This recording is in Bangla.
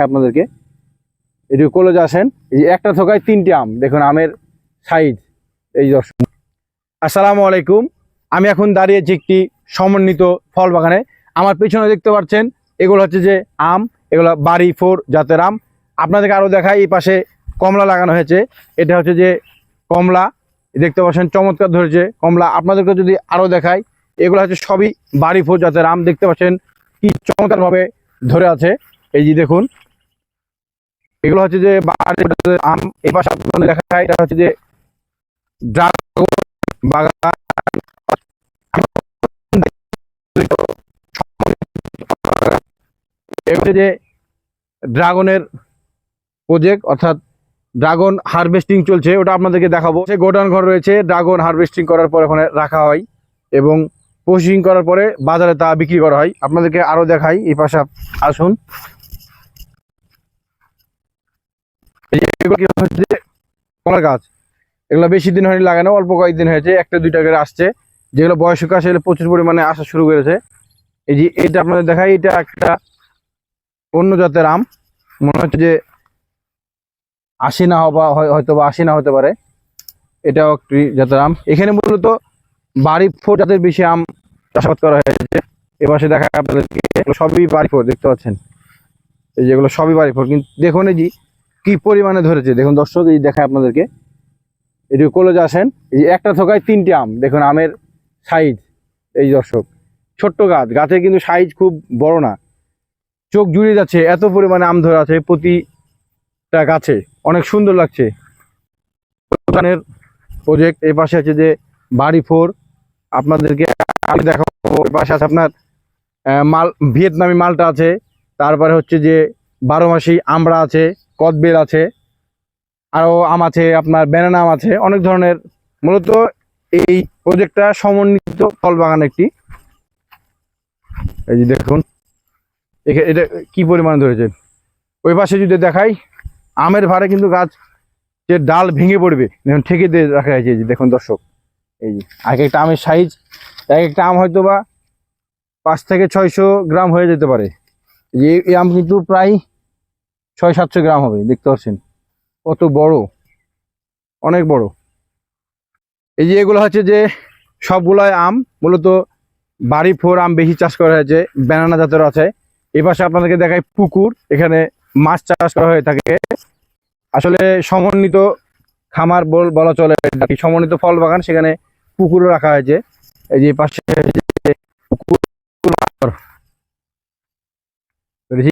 আপনাদেরকে এটি কলেজে আসেন। এই একটা থোকায় 3টি আম, দেখুন আমের সাইজ। এই দর্শক, আসসালামু আলাইকুম। আমি এখন দাঁড়িয়েছি একটি সমন্বিত ফল বাগানে। আমার পেছনে দেখতে পাচ্ছেন এগুলো হচ্ছে যে আম, এগুলো বাড়ি 4 জাতের আম। আপনাদেরকে আরও দেখাই, এই পাশে কমলা লাগানো হয়েছে। এটা হচ্ছে যে কমলা, দেখতে পাচ্ছেন চমৎকার ধরেছে কমলা। আপনাদেরকে যদি আরও দেখাই, এগুলো হচ্ছে সবই বাড়ি 4 জাতের আম। দেখতে পাচ্ছেন কি চমৎকারভাবে ধরে আছে। এই যে দেখুন, এগুলো হচ্ছে যে বাড়ি 4 জাতের আম। এই পাশে আপনাদের দেখাই, এটা হচ্ছে যে ড্রাগন বাগান। হচ্ছে যে ড্রাগনের প্রজেক্ট, অর্থাৎ ড্রাগন হারভেস্টিং চলছে, ওটা আপনাদেরকে দেখাবো। সে গোডাউন ঘর রয়েছে, ড্রাগন হারভেস্টিং করার পর ওখানে রাখা হয় এবং প্রসেসিং করার পরে বাজারে তা বিক্রি করা হয়। আপনাদেরকে আরো দেখাই, এই পাশে আসুন। এগুলো কি হচ্ছে যে কলার গাছ, এগুলো বেশি দিন হয়নি লাগানো, অল্প কয়েকদিন হয়েছে, 1-2টা করে আসছে। যেগুলো বয়স্ক গাছ সেগুলো প্রচুর পরিমাণে আসা শুরু করেছে। এই যে এটা আপনাদের দেখাই, এটা একটা অন্য জাতের আম, মনে হচ্ছে যে আশি না হবা, হয়তো বা আশি না হতে পারে। এটাও একটি জাতের আম। এখানে মূলত বাড়ি 4 জাতের বেশি আম চাষাবাদ করা হয়েছে। এপাশে দেখা আপনাদেরকে, সবই বাড়ি 4 দেখতে পাচ্ছেন। এই যেগুলো সবই বাড়ি 4, কিন্তু দেখুন এই যে কি পরিমাণে ধরেছে। দেখুন দর্শক, এই দেখায় আপনাদেরকে, এটি কলেজে আসেন। এই যে একটা থোকায় 3টি আম, দেখুন আমের সাইজ। এই দর্শক, ছোট্ট গাছ, গাছের কিন্তু সাইজ খুব বড় না, চোখ জুড়িয়ে যাচ্ছে, এত পরিমাণে আম ধরে আছে প্রতিটা গাছে, অনেক সুন্দর লাগছে। প্রজেক্ট এই পাশে আছে যে বাড়ি 4, আপনাদেরকে দেখাবো। এই পাশে আছে আপনার মাল, ভিয়েতনামি মালটা আছে, তারপরে হচ্ছে যে 12 মাসি আমড়া আছে, কদবেল আছে, আরও আম আছে, আপনার ব্যানানা আম আছে, অনেক ধরনের। মূলত এই প্রজেক্টটা সমন্বিত ফল বাগান একটি। এই যে দেখুন এটা কি পরিমাণে ধরেছে। ওই পাশে যদি দেখাই, আমের ভারে কিন্তু গাছ যে ডাল ভেঙে পড়বে, দেখুন ঠেকে দিয়ে রাখা হয়েছে। এই যে দেখুন দর্শক, এই যে এক একটা আমের সাইজ, এক একটা আম হয়তো বা 5 থেকে 600 গ্রাম হয়ে যেতে পারে। যে এই আম কিন্তু প্রায় 600-700 গ্রাম হবে, দেখতে পাচ্ছেন কত বড়, অনেক বড়। এই যে এগুলো হচ্ছে যে সবগুলাই আম, মূলত বাড়ি 4 আম বেশি চাষ করা হয়েছে, ব্যানানা জাতের আছে। এই পাশে আপনাদেরকে দেখাই পুকুর, এখানে মাছ চাষ করা হয়ে থাকে। আসলে সমন্বিত খামার বলা চলে, সমন্বিত ফল বাগান, সেখানে পুকুরও রাখা হয়েছে। এই যে পাশে পুকুর,